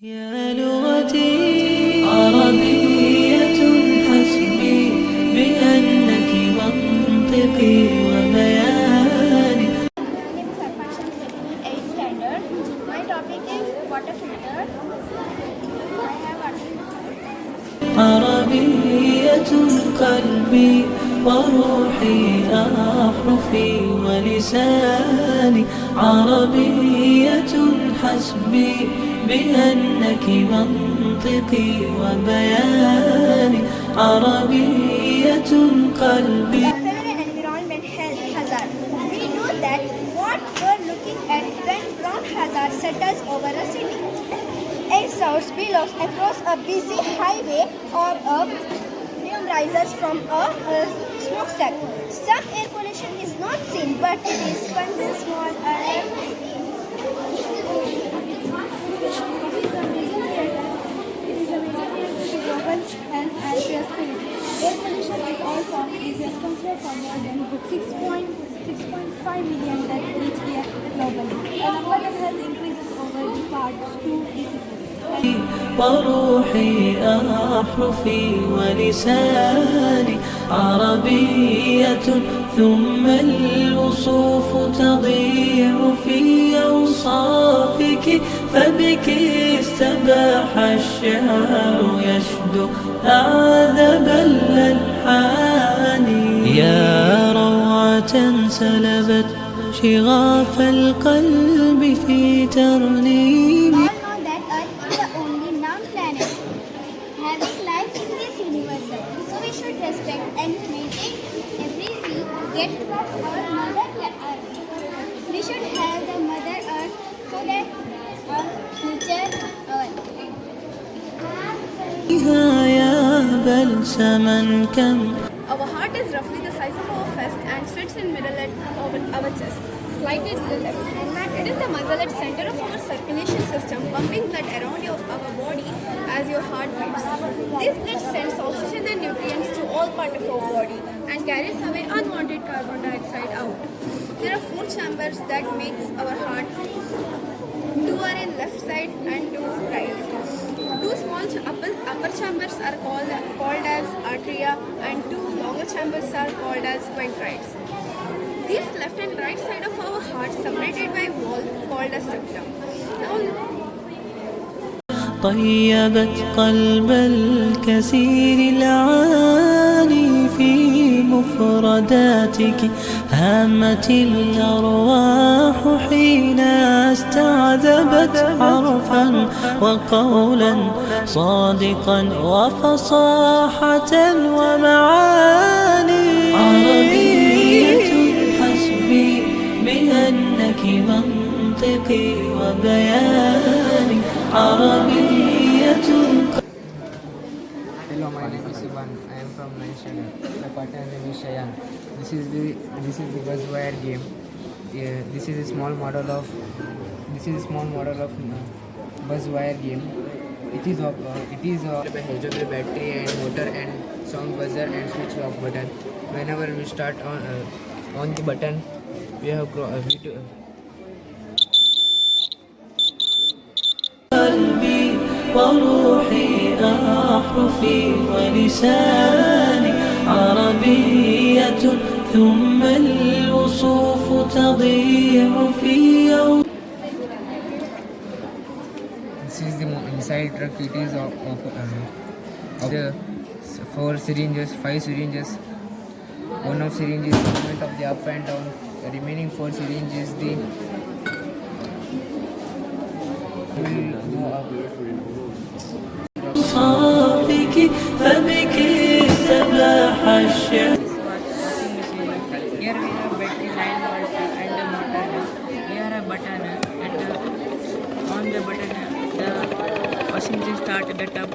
يا لغتي عربية حسبي بأنك منطقي وبياني. Standard. My topic is water filter. I have عربية قلبي وروحي أحرفي ولساني. عربية حسبي بأنك منطقي وبياني. عربية قلبي. environment health hazard. We know that what we're looking at when ground hazard settles over a city. Air source billows across a busy highway or a fume rises from a smokestack. Some air pollution is not seen, but it is constant small and and air pollution is also is responsible for more than 6.5 million deaths each year globally. A number that has increases over the past 2 diseases. وروحي أحرفي ولساني. عربية ثم الوصوف تضيع في أوصافك. فبك استباح الشعر يشدو أعذب الألحان. يا روعة سلبت شغاف القلب في ترنيم. Having life in this universe, so we should respect and maintain every get our mother earth. We should have the mother earth so that our future يا بلسما كم. Our heart is roughly the size of our fist and sits in middle at our chest, slightly to the left. It is the muscle at center of our circulation system, pumping blood around our body as your heart beats. This blood sends oxygen and nutrients to all parts of our body and carries away unwanted carbon dioxide out. There are 4 chambers that makes our heart. 2 are in left side and 2 right. 2 small upper chambers are called as arteria and 2 longer chambers are called as ventricles. These left and right side of our heart separated by wall called as septum. Now طيبت قلب الكثير العاني في مفرداتك. هامت الأرواح حين استعذبت حرفا وقولا صادقا وفصاحة ومعاني. عربية حسبي بأنك منطقي وبياني. عربية. Hello, my name is Ivan. I am from 9th standard. My partner name is Shayan. This is the buzz wire game. This is a small model of buzz wire game. It is by HW battery and motor and sound buzzer and switch off button. Whenever we start on the button, we have قلبي وروحي أحرفي ولساني. عربية ثم الوصوف تضيع في This is the inside truck. It is of the 4 syringes, 5 syringes. One of syringe is movement of the up and down. The remaining 4 syringes the will go up. صافك فبك استباح الشعر. Here we have battery 9 volt and the motor. Here a button and on the button the washing machine start the tap.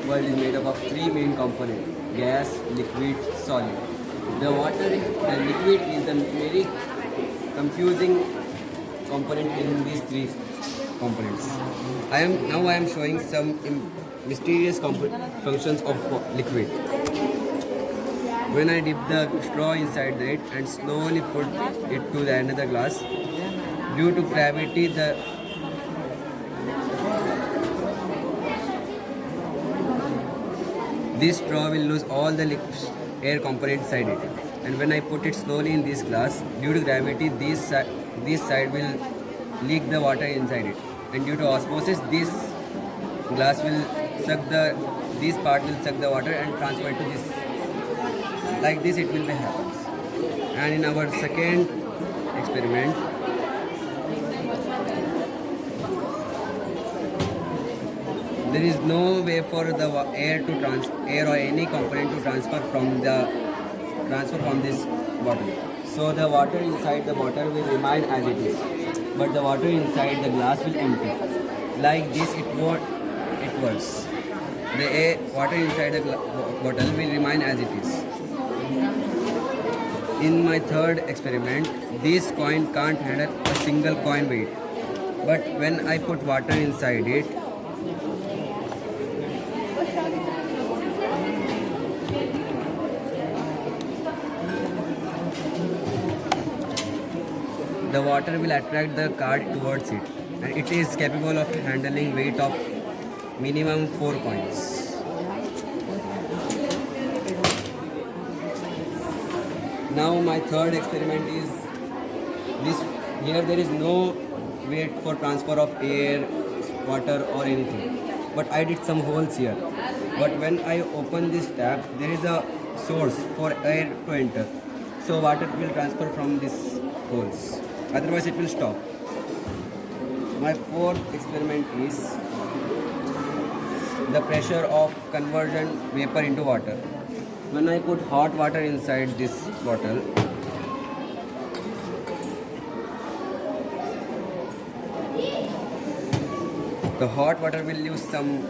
World is made up of 3 main components: gas, liquid, solid. The liquid is the very confusing component in these 3 components. I am showing some mysterious functions of liquid. When I dip the straw inside it and slowly put it to the another glass, due to gravity, this straw will lose all the air component inside it. And when I put it slowly in this glass, due to gravity, this side will leak the water inside it. And due to osmosis, this glass will this part will suck the water and transfer it to this. Like this, it will be happens. And in our second experiment, there is no way for the air or any component to transfer from this bottle. So the water inside the bottle will remain as it is, but the water inside the glass will empty. Like this, it works. The water inside the bottle will remain as it is. In my third experiment, this coin can't handle a single coin weight. But when I put water inside it, the water will attract the card towards it, and it is capable of handling weight of minimum 4 coins. Now my third experiment is this. Here there is no weight for transfer of air, water or anything. But I did some holes here. But when I open this tap, there is a source for air to enter. So water will transfer from these holes. Otherwise it will stop. My fourth experiment is the pressure of conversion vapor into water. When I put hot water inside this bottle, the hot water will lose some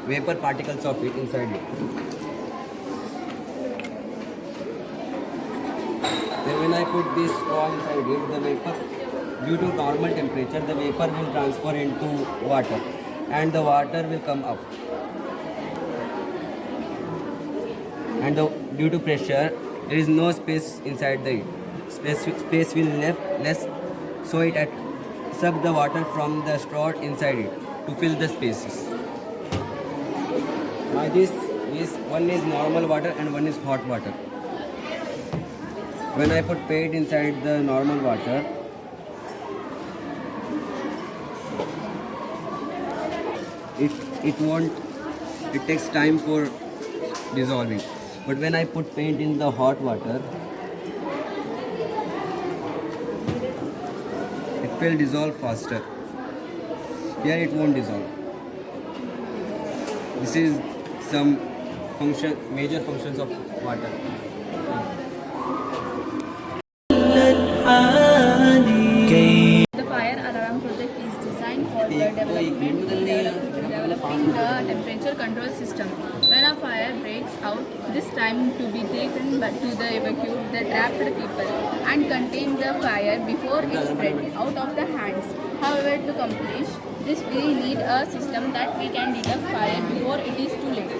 vapor particles of it inside it. Then when I put this straw inside it, the vapor, due to normal temperature, the vapor will transfer into water and the water will come up. And due to pressure, there is no space inside the space will less, so it suck the water from the straw inside it to fill the spaces. Now this is one is normal water and one is hot water. When I put paint inside the normal water, it takes time for dissolving. But when I put paint in the hot water, it will dissolve faster. Here it won't dissolve. This is some major functions of water. The fire alarm project is designed for the developing the temperature control system. When a fire breaks out, this time to be taken to the evacuate the trapped people and contain the fire before it spread out of the hands. However, to accomplish this, we need a system that we can detect fire before it is too late.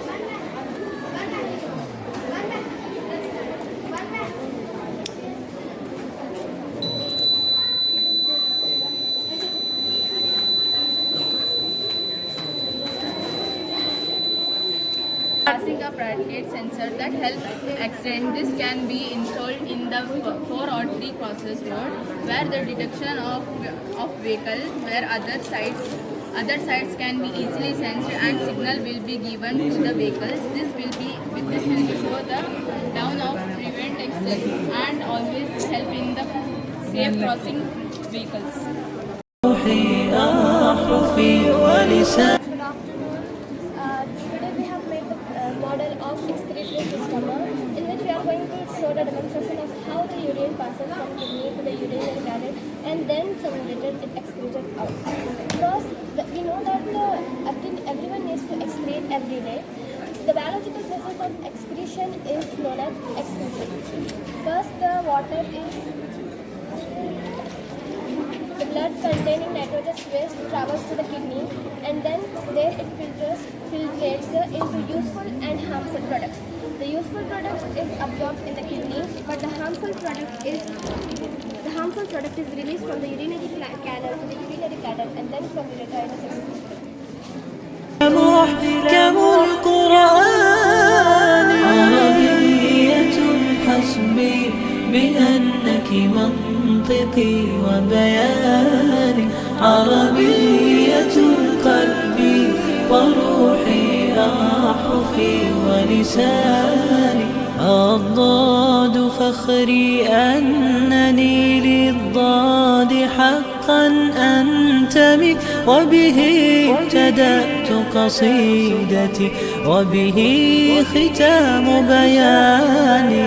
Passing a predicate sensor that helps accident. This can be installed in the 4 or 3 crosses road where the detection of vehicle where other sides can be easily sensed and signal will be given to the vehicles. This will show the down of prevent accident and always help in the safe crossing vehicles. Good afternoon. Today we have made the model of excretory system in which we are going to show the demonstration of how the urine passes from kidney to the urinary bladder and then simulated it excreted out. First, we know that everyone needs to excrete every day. The biological process of excretion is known as excretion. First, the water is the blood containing nitrogenous waste travels to the kidney and then there it filtrates into useful and harmful products. The useful product is absorbed in the kidney, but the harmful product is released from the urinary canal to the urinary bladder and then from the urinary system. محكم القرآن عربية حسبي بأنك منطقي وبياني عربية قلبي وروحي أحرفي ولساني الضاد فخري أنني للضاد حقا أنتمي وبه ابتدأت قصيدتي وبه ختام بياني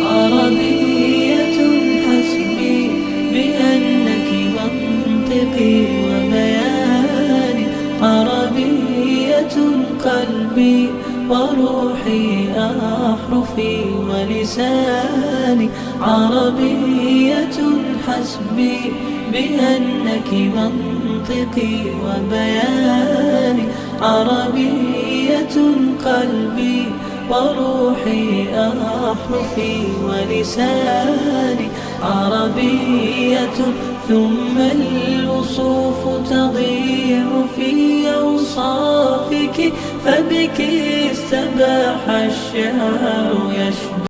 عربية حسبي بأنك منطقي وبياني عربية قلبي وروحي أحرفي ولساني عربية حسبي بأنك منطقي وبياني عربية قلبي وروحي أحرفي ولساني عربية ثم الوصوف تضيع في أوصافك فبك استباح الشعر